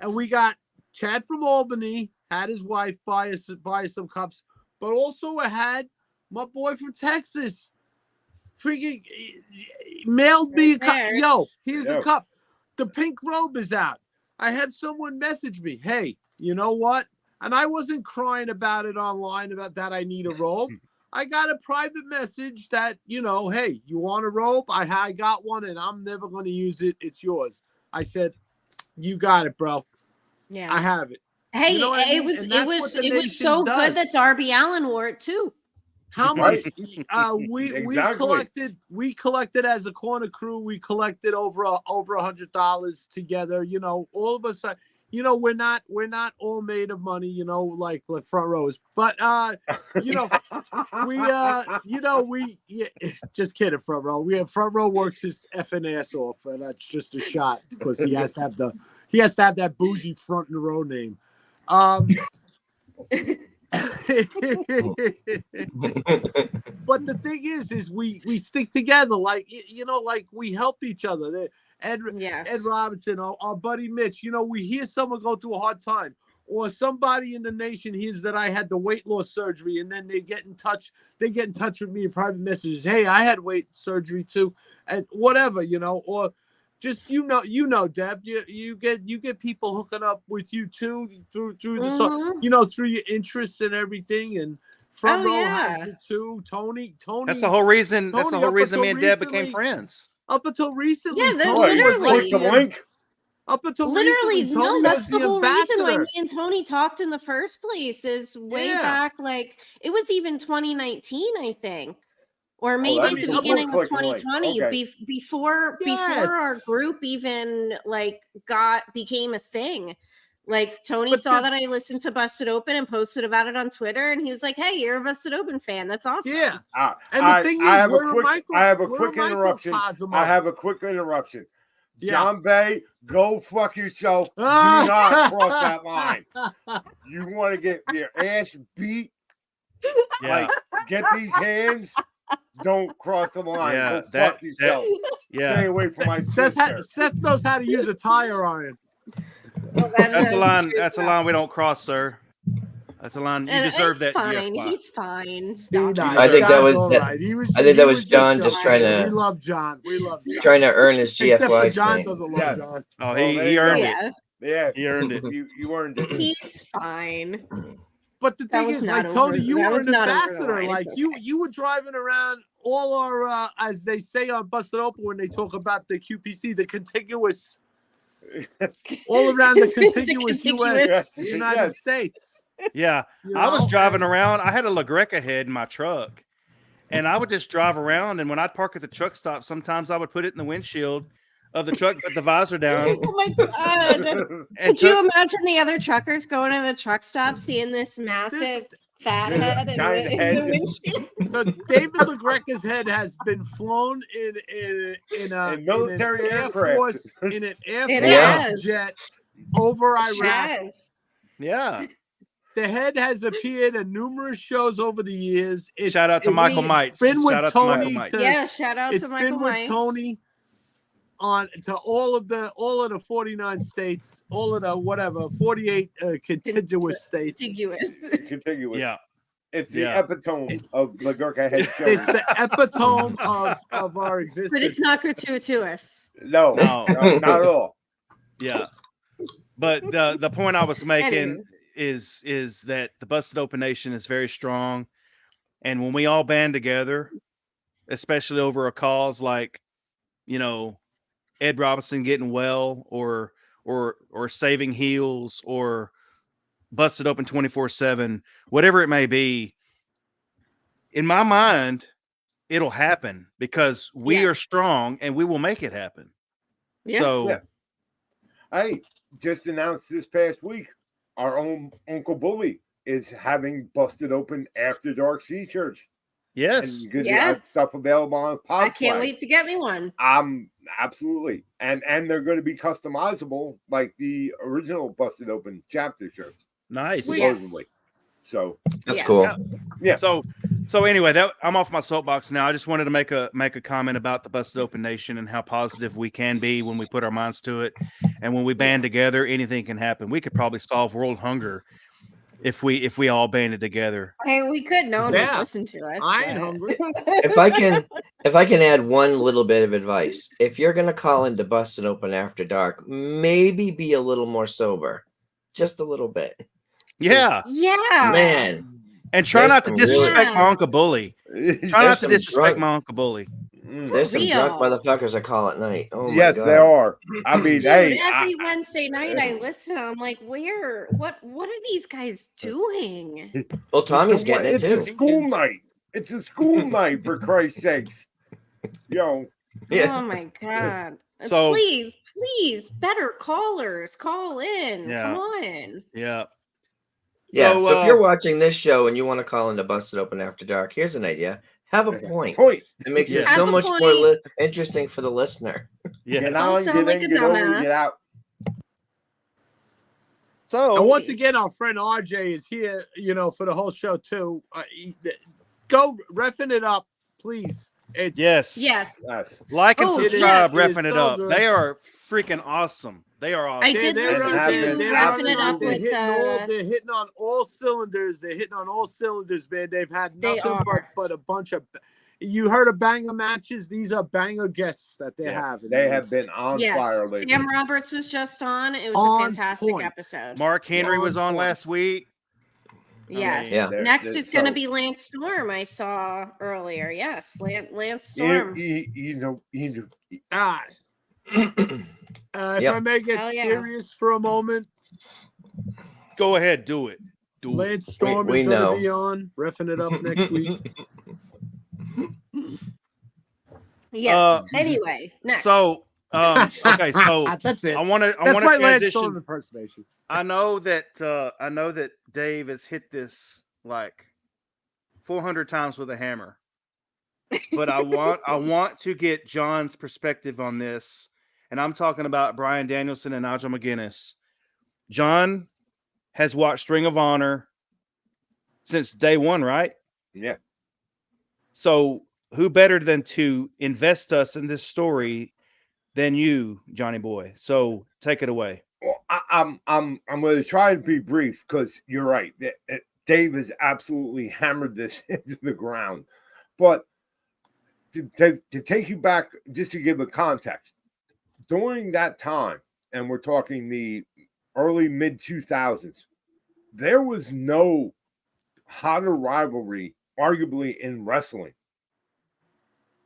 and we got Chad from Albany had his wife buy us some cups, but also I had my boy from Texas freaking mailed me a cup. Yo, here's a cup. The pink robe is out. I had someone message me, hey, you know what? And I wasn't crying about it online about that I need a robe. I got a private message that, hey, you want a robe? I got one and I'm never going to use it. It's yours. I said, you got it, bro. Yeah, I have it. Hey, it was so good that Darby Allin wore it too. How much we collected as a corner crew, we collected over $100 together. All of us, we're not all made of money, like front rows, but we just kidding, front row. We have front row works his effing ass off, and that's just a shot because he has to have that bougie front row name. But the thing is we stick together, like like we help each other. Ed Yes. Robinson, our buddy Mitch. We hear someone go through a hard time, or somebody in the nation hears that I had the weight loss surgery, and then they get in touch. They get in touch with me in private messages. Hey, I had weight surgery too, and whatever, or just Deb, you get people hooking up with you too through the through your interests and everything, and front row has it too. Tony. That's the whole reason. That's the whole up reason me until and Deb became recently- friends. Up until recently, Yeah, Tony What, you was literally. click the link? Up until Literally, recently, no, Tony that's was the whole reason why ambassador. me and Tony talked in the first place. Is way Yeah. back, like it was even 2019, I think, or that maybe was the before beginning of Click the Link. 2020. Okay. Before our Yes. group even like became a thing. Like Tony But saw the- that I listened to Busted Open and posted about it on Twitter, and he was like, "Hey, you're a Busted Open fan. That's awesome." Yeah. And And the thing is, I have we're a quick interruption. microcosm I of have a quick interruption. Yeah. John Bay, go fuck yourself. Do not cross that line. You want to get your ass beat? Yeah, Like, get these hands. Don't cross the line. Yeah, Go fuck yourself. Stay yeah. away from my Seth, sister. Seth knows how to use a tire iron. Well, That's a line. true That's a stuff. line we don't cross, sir. That's a line you And deserve. it's That fine. GF He's fine. Dude, Stop. I think that John's was- all that- right. I think that was just John just trying We to- love John. We love John. Trying to earn his Except for GFY John name. doesn't love Yes. John. Oh, Well, there he you earned go. it. Yeah, Yeah, He earned it. You earned it. he's fine. But the That thing was is, not like Tony, over- you that were was an not over the ambassador. line. Like It's you were driving around all our, as they say on Busted Open when they talk about the QPC, the contiguous, all around the contiguous contiguous. U.S. Yes, United yes. States. Yeah, You I was know? driving And- around. I had a LaGreca head in my truck, and I would just drive around. And when I'd park at the truck stop, sometimes I would put it in the windshield of the truck, put the visor down, Oh my god! and Could you imagine the other truckers going to the truck stop, seeing this massive fat This head in giant the head. windshield? David LaGreca's head has been flown in In military an Air aircraft. Force in an Air It Force has. jet over Iraq. Yes. yeah. The head has appeared in numerous shows over the years. Shout out to it's Michael Mites. been with Shout out to Tony Michael Mites. to- Yeah, shout out It's to Michael been with Mike. Tony on to all of the 49 states, all of the whatever 48 contiguous states. Contiguous. Contiguous. Yeah. It's the Yeah. epitome of the Gurkha head show. It's the epitome of our existence. But it's not gratuitous. No, No. not at all. Yeah. But the point I was making Anywho. is that the Busted Open Nation is very strong, and when we all band together, especially over a cause like, Ed Robinson getting well, or saving heels, or Busted Open 24/7, whatever it may be, in my mind, it'll happen because we Yes. are strong and we will make it happen. Yeah. So Yeah. Hey, just announced this past week, our own Uncle Bully is having Busted Open After Dark T-shirts. And yes. you can Yes. have stuff available on I Pod can't Swag. wait to get me one. Absolutely. And they're going to be customizable like the original Busted Open chapter shirts, Nice. Yes. supposedly. So That's Yes. cool. Yeah. So anyway, I'm off my soapbox now. I just wanted to make a comment about the Busted Open Nation and how positive we can be when we put our minds to it, and when we band together, anything can happen. We could probably solve world hunger if we all banded together. Hey, we could. No one Yeah. would listen to us. I ain't but- hungry. If I can add one little bit of advice, if you're gonna call into Busted Open After Dark, maybe be a little more sober, just a little bit. Yeah, Yeah. Man, and try There's not to some really- disrespect my Uncle Bully. Try not to some disrespect drunk- my Uncle Bully. there's some drunk real. motherfuckers I call at night. Oh my yes, God. there are. I mean, Dude, hey, every Wednesday night I listen. I'm like, what are these guys doing? Well, Tommy's getting it it's too. a school night. It's a school night, for Christ's sakes. Yeah. Oh my god. So- please, better callers, call in. Yeah. Come on. Yeah. Yeah. So, So if you're watching this show and you want to call into Busted Open After Dark, here's an idea. Have a point. Point. It makes it Yeah. so Have a much more point. interesting for the listener. Yeah. Get Don't on, sound get like in, a get over, dumbass. get out. So And once again, our friend RJ is here, for the whole show too. Go reffing it up, please. yes, Yes. like and Oh, subscribe, yes. reffing it so up. good. They are freaking awesome. They are awesome. I did listen have to been Reffing It Up they're with hitting on all cylinders. They're hitting on all cylinders, man. They've had They nothing are. but a bunch of. You heard of banger matches? These are banger guests that they have. They have been on fire lately. Sam Roberts was just on. It was On a fantastic point. episode. Mark Henry was on last week. Yes. Yeah. Next is going to be Lance Storm. I saw earlier. Yes, Lance Storm. If I may get serious for a moment, Go ahead, do it. Lance Storm We is going know. to be on, reffing it up next week. Yes. Anyway, next. So, okay, so that's it. I want to That's my Lance Storm transition. impersonation. I know that Dave has hit this like 400 times with a hammer, but I want to get John's perspective on this, and I'm talking about Bryan Danielson and Nigel McGuinness. John has watched Ring of Honor since day one, right? Yeah. So who better than to invest us in this story than you, Johnny Boy? So take it away. Well, I'm going to try to be brief because you're right. Dave has absolutely hammered this into the ground. But to take you back, just to give a context, during that time, and we're talking the early mid 2000s, there was no hotter rivalry, arguably, in wrestling,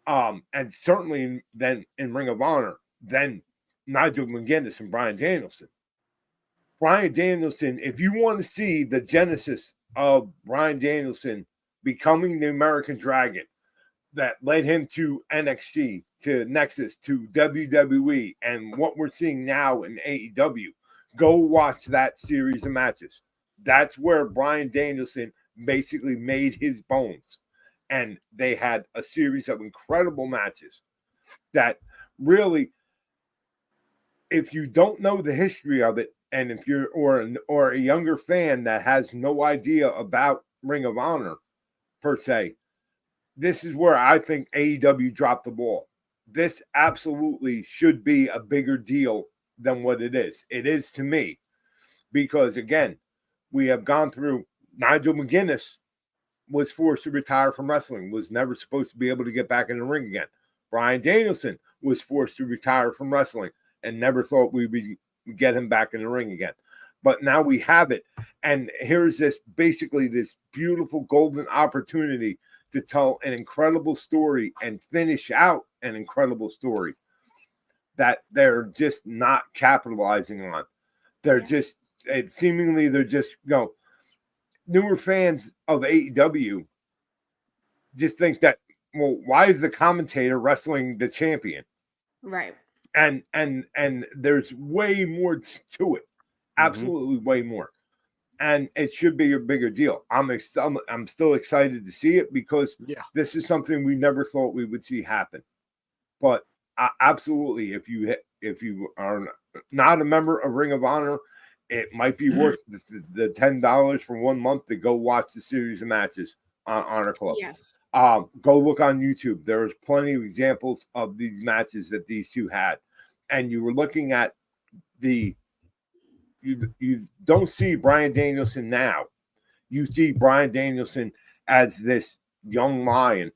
and certainly then in Ring of Honor than Nigel McGuinness and Bryan Danielson. Bryan Danielson, if you want to see the genesis of Bryan Danielson becoming the American Dragon that led him to NXT, to Nexus, to WWE, and what we're seeing now in AEW, go watch that series of matches. That's where Bryan Danielson basically made his bones. And they had a series of incredible matches that really, if you don't know the history of it, and if you're or a younger fan that has no idea about Ring of Honor per se, this is where I think AEW dropped the ball. This absolutely should be a bigger deal than what it is. It is to me, because again, we have gone through. Nigel McGuinness was forced to retire from wrestling, was never supposed to be able to get back in the ring again. Bryan Danielson was forced to retire from wrestling and never thought we would get him back in the ring again. But now we have it. And here's this beautiful golden opportunity to tell an incredible story and finish out an incredible story that they're just not capitalizing on. They're just, newer fans of AEW just think that, well, why is the commentator wrestling the champion? Right. And there's way more to it. Absolutely way more. And it should be a bigger deal. I'm still excited to see it because this is something we never thought we would see happen. But absolutely, if you are not a member of Ring of Honor, it might be worth the $10 for 1 month to go watch the series of matches on Honor Club. Yes. Go look on YouTube. There's plenty of examples of these matches that these two had. And you were looking at you don't see Bryan Danielson now. You see Bryan Danielson as this young lion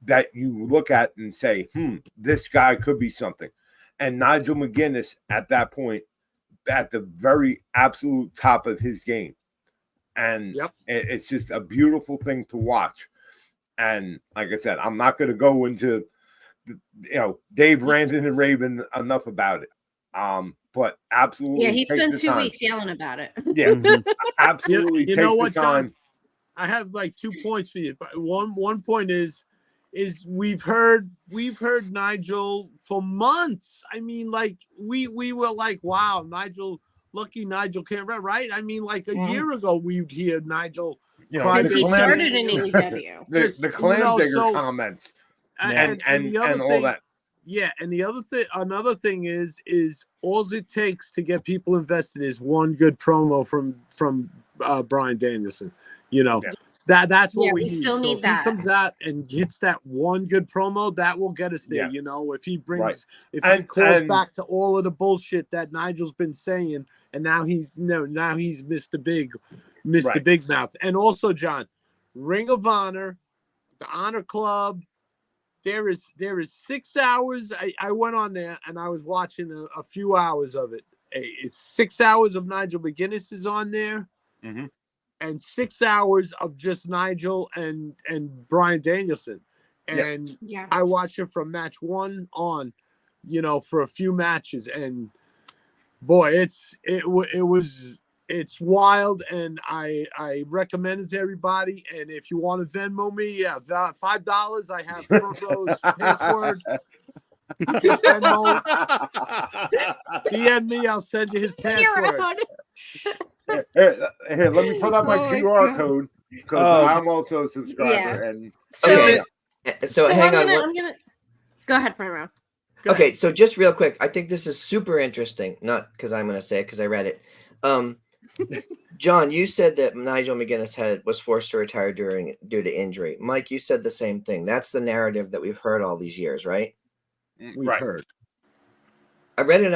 that you look at and say, this guy could be something. And Nigel McGuinness at that point, at the very absolute top of his game. And it's just a beautiful thing to watch. And like I said, I'm not going to go into, Dave Randon and Raven enough about it. But absolutely. Yeah, he spent 2 weeks yelling about it. Yeah, absolutely. You know what, John? I have like 2 points for you. But one point is we've heard Nigel for months. I mean, like we were like, wow, lucky Nigel can't rap, right? I mean, like a year ago we'd hear Nigel since he started in AEW. The clam digger comments and all that. Yeah, and another thing is all it takes to get people invested is one good promo from Bryan Danielson. You know, that's what we need. still need if that. he comes out and hits that one good promo, that will get us there. Yeah. You know, if he brings, he And calls back to all of the bullshit that Nigel's been saying, and now he's Mr. Big Mouth. And also, John, Ring of Honor, the Honor Club. There is 6 hours. I went on there and I was watching a few hours of it. It's 6 hours of Nigel McGuinness is on there, and 6 hours of just Nigel and Bryan Danielson. And I watched it from match 1 on, you know, for a few matches, and boy, it's wild, and I recommend it to everybody. And if you want to Venmo me, $5. I have Front Row's password. Just Venmo. DM me, I'll send you his password. Here, let me put out my QR code because I'm also a subscriber. And so hang on. I'm gonna go ahead, Front Row. Okay, so just real quick, I think this is super interesting. Not because I'm going to say it, because I read it. John, you said that Nigel McGuinness was forced to retire due to injury. Mike, you said the same thing. That's the narrative that we've heard all these years, right? We've heard. I read an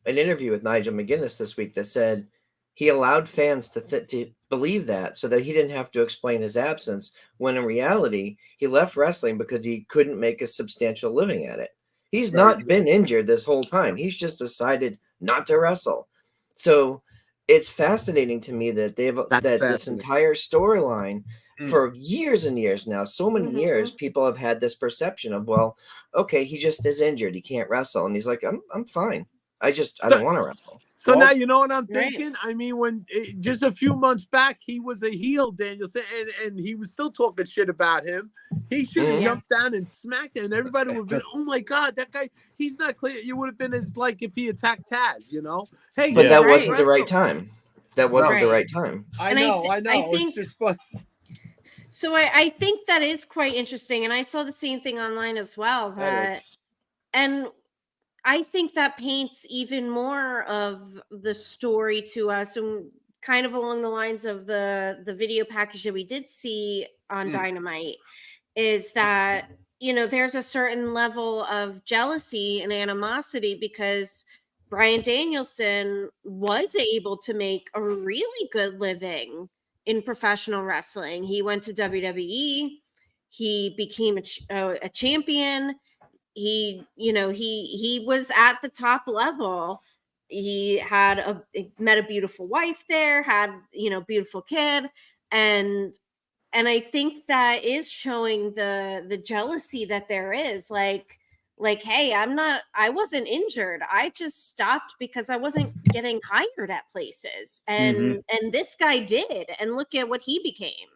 interview with Nigel McGuinness this week that said he allowed fans to believe that so that he didn't have to explain his absence, when in reality, he left wrestling because he couldn't make a substantial living at it. He's not been injured this whole time. He's just decided not to wrestle. So it's fascinating to me that this entire storyline for years and years now, so many years, people have had this perception of, well, okay, he just is injured. He can't wrestle. And he's like, I'm fine. I don't want to wrestle. So now you know what I'm thinking? I mean, when just a few months back, he was a heel, Danielson, and he was still talking shit about him. He should have jumped down and smacked him, and everybody would have been, oh my God, that guy, he's not clear. You would have been as like if he attacked Taz, you know? Hey, but that wasn't the right time. That wasn't the right time. I know. I think, it's just fun. So I think that is quite interesting, and I saw the same thing online as well. And I think that paints even more of the story to us, and kind of along the lines of the video package that we did see on Dynamite, is that, you know, there's a certain level of jealousy and animosity because Bryan Danielson was able to make a really good living in professional wrestling. He went to WWE. He became a champion. He was at the top level. He had met a beautiful wife there, had, beautiful kid. And I think that is showing the jealousy that there is, like, hey, I wasn't injured. I just stopped because I wasn't getting hired at places. And this guy did. And look at what he became.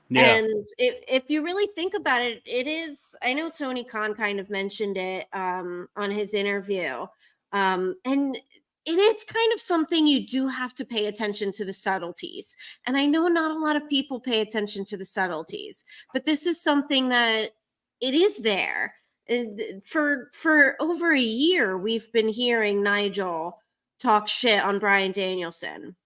Yeah. And if you really think about it, it is, I know Tony Khan kind of mentioned it on his interview. And it is kind of something you do have to pay attention to the subtleties. And I know not a lot of people pay attention to the subtleties, but this is something that it is there. For over a year, we've been hearing Nigel talk shit on Bryan Danielson.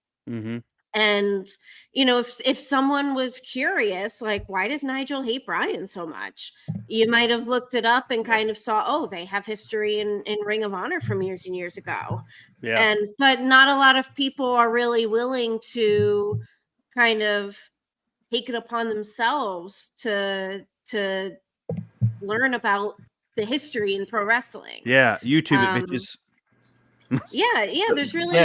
And, if someone was curious, like, why does Nigel hate Bryan so much? You might have looked it up and kind of saw, oh, they have history in Ring of Honor from years and years ago. Yeah. But not a lot of people are really willing to kind of take it upon themselves to learn about the history in pro wrestling. Yeah, YouTube it, bitches. Yeah. There's really,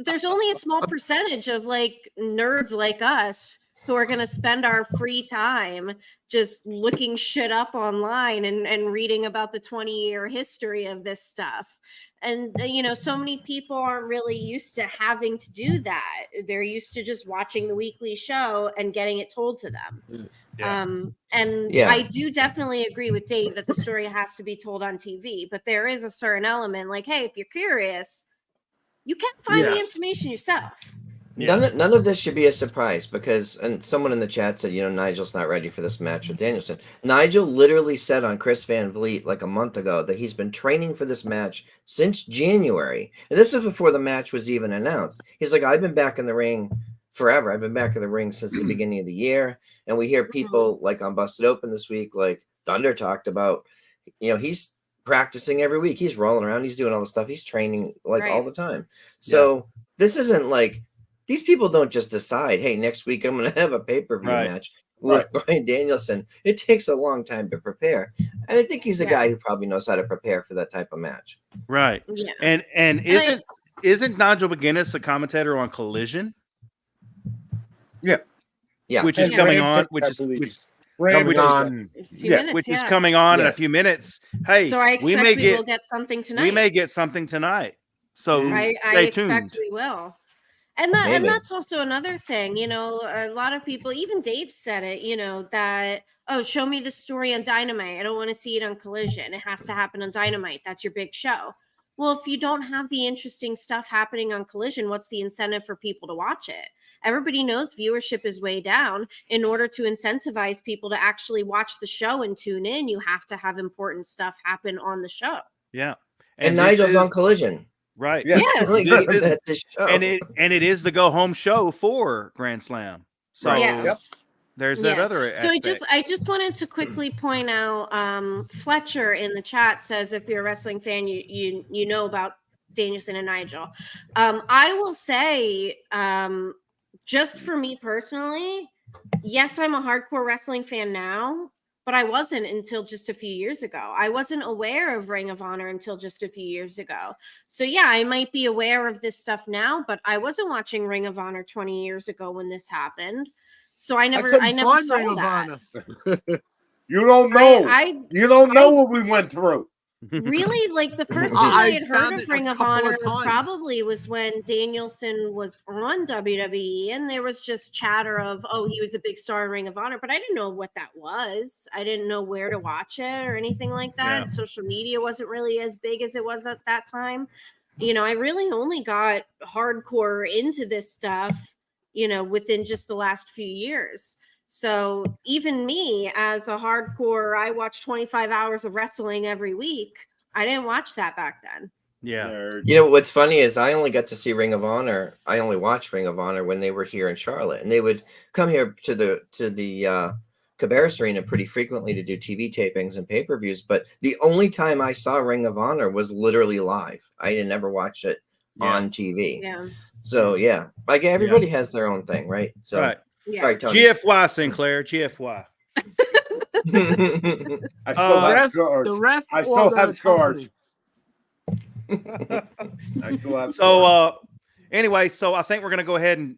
there's only a small percentage of like nerds like us who are going to spend our free time just looking shit up online and reading about the 20-year history of this stuff. And, so many people aren't really used to having to do that. They're used to just watching the weekly show and getting it told to them. Yeah. I do definitely agree with Dave that the story has to be told on TV, but there is a certain element like, hey, if you're curious, you can find the information yourself. None of this should be a surprise because, and someone in the chat said, Nigel's not ready for this match with Danielson. Nigel literally said on Chris Van Vliet like a month ago that he's been training for this match since January. And this is before the match was even announced. He's like, I've been back in the ring forever. I've been back in the ring since the beginning of the year. And we hear people like on Busted Open this week, like Thunder talked about, he's practicing every week. He's rolling around. He's doing all the stuff. He's training all the time. So this isn't like, these people don't just decide, hey, next week I'm going to have a pay-per-view match with Bryan Danielson. It takes a long time to prepare. And I think he's a guy who probably knows how to prepare for that type of match. Right. Yeah. And isn't Nigel McGuinness a commentator on Collision? Yeah. Yeah. Which is coming on, which is coming on in a few minutes. Hey, so I expect we will get something tonight. We may get something tonight. So I stay tuned. Expect we will. And that's also another thing, a lot of people, even Dave said it, that, show me the story on Dynamite. I don't want to see it on Collision. It has to happen on Dynamite. That's your big show. Well, if you don't have the interesting stuff happening on Collision, what's the incentive for people to watch it? Everybody knows viewership is way down. In order to incentivize people to actually watch the show and tune in, you have to have important stuff happen on the show. Yeah. And Nigel's on Collision. Right. Yeah. Yes. And it is the go home show for Grand Slam. So there's that other aspect. So I just wanted to quickly point out Fletcher in the chat says if you're a wrestling fan, you know about Danielson and Nigel. I will say just for me personally, yes, I'm a hardcore wrestling fan now. But I wasn't until just a few years ago. I wasn't aware of Ring of Honor until just a few years ago. So yeah, I might be aware of this stuff now, but I wasn't watching Ring of Honor 20 years ago when this happened. So I never saw Ring that. You don't know. You don't know what we went through. Really, like the first time I had heard of Ring of Honor probably was when Danielson was on WWE, and there was just chatter of, he was a big star in Ring of Honor, but I didn't know what that was. I didn't know where to watch it or anything like that. Yeah. Social media wasn't really as big as it was at that time. I really only got hardcore into this stuff, within just the last few years. So even me as a hardcore, I watch 25 hours of wrestling every week. I didn't watch that back then. Yeah. What's funny is I only got to see Ring of Honor. I only watched Ring of Honor when they were here in Charlotte, and they would come here to the Cabarrus Arena pretty frequently to do TV tapings and pay-per-views. But the only time I saw Ring of Honor was literally live. I didn't ever watch it on TV. Yeah. So like everybody has their own thing, right? So. Right. Yeah. Right, GFY Sinclair, GFY. I still have scars. I still have scars. I still have scars. Anyway, so I think we're gonna go ahead and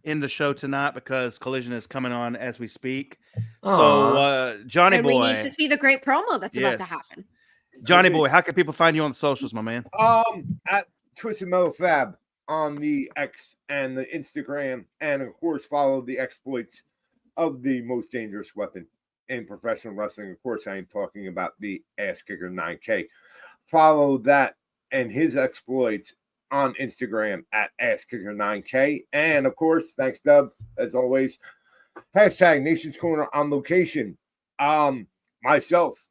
end the show tonight because Collision is coming on as we speak. So Johnny Boy, we need to see the great promo that's about to happen. Johnny Boy, how can people find you on the socials, my man? At Twisted Metal Fab on the X and the Instagram, and of course follow the exploits of the most dangerous weapon in professional wrestling. Of course, I am talking about the Ass Kicker 9K. Follow that and his exploits on Instagram at Ass Kicker 9K. And of course, thanks, Dub, as always. Hashtag Nation's Corner on location. Myself,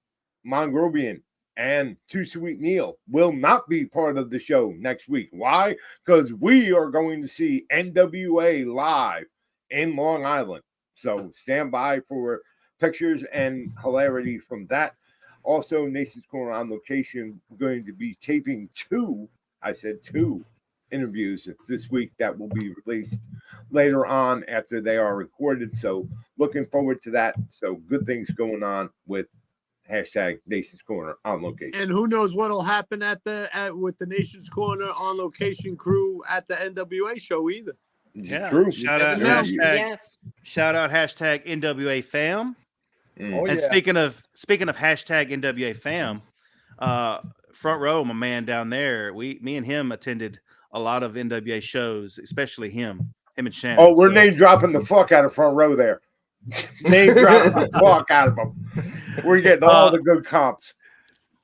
Mongrovian, and Too Sweet Neil will not be part of the show next week. Why? Because we are going to see NWA live in Long Island. So stand by for pictures and hilarity from that. Also, Nation's Corner on location, we're going to be taping two interviews this week that will be released later on after they are recorded. So looking forward to that. So good things going on with hashtag Nation's Corner on location. And who knows what'll happen with the Nation's Corner on location crew at the NWA show either. Yeah. True. Shout out hashtag NWA fam. And speaking of hashtag NWA fam, front row, my man down there, me and him attended a lot of NWA shows, especially him and Shannon. Oh, we're name dropping the fuck out of front row there. Name dropping the fuck out of them. We're getting all the good comps.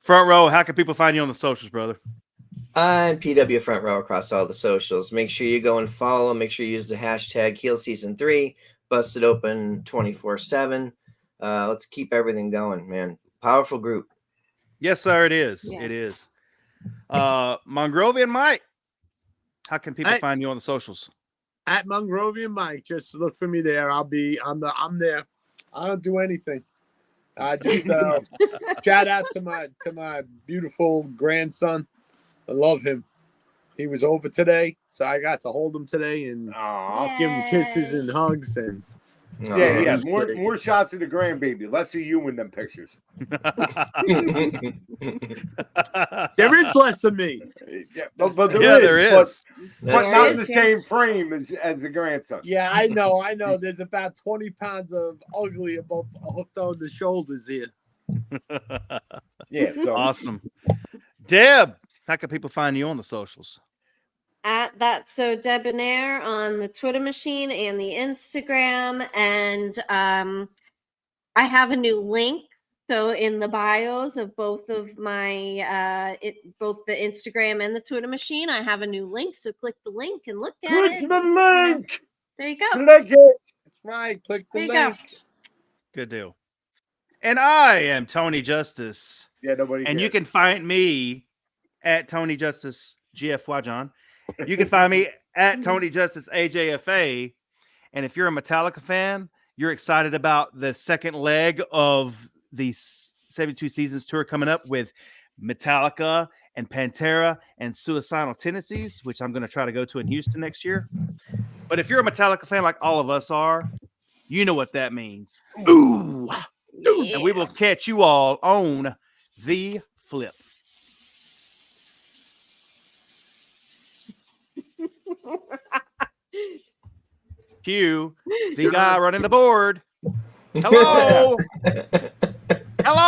Front row, how can people find you on the socials, brother? I'm PW Front Row across all the socials. Make sure you go and follow. Make sure you use the hashtag Heel Season 3. Busted Open 24/7. Let's keep everything going, man. Powerful group. Yes, sir. It is. Yes. It is. Mongrovian Mike. How can people Hey. find you on the socials? At Mongrovian Mike, just look for me there. I'm there. I don't do anything. I just shout out to my beautiful grandson. I love him. He was over today, so I got to hold him today and give him kisses and hugs. And yeah. More shots of the grandbaby. Less of you in them pictures. there is less of me. Yeah, but there is. But not in the Yes. same frame as the grandson. Yeah, I know. There's about 20 pounds of ugly above hooked on the shoulders here. Yeah, so. Awesome. Deb, how can people find you on the socials? At that so debonair on the Twitter machine and the Instagram, and I have a new link. So in the bios of both of my both the Instagram and the Twitter machine, I have a new link. So click the link and look at Click it. the link. There you go. Click it. That's right. Click the There you link. go. Good deal. And I am Tony Justice. Yeah, nobody. And cares. you can find me at Tony Justice GFY John. You can find me at Tony Justice AJFA. And if you're a Metallica fan, you're excited about the second leg of the 72 Seasons tour coming up with Metallica and Pantera and Suicidal Tendencies, which I'm going to try to go to in Houston next year. But if you're a Metallica fan like all of us are, you know what that means. Ooh. Yeah. And we will catch you all on the flip. Cue the guy running the board. Hello. Hello.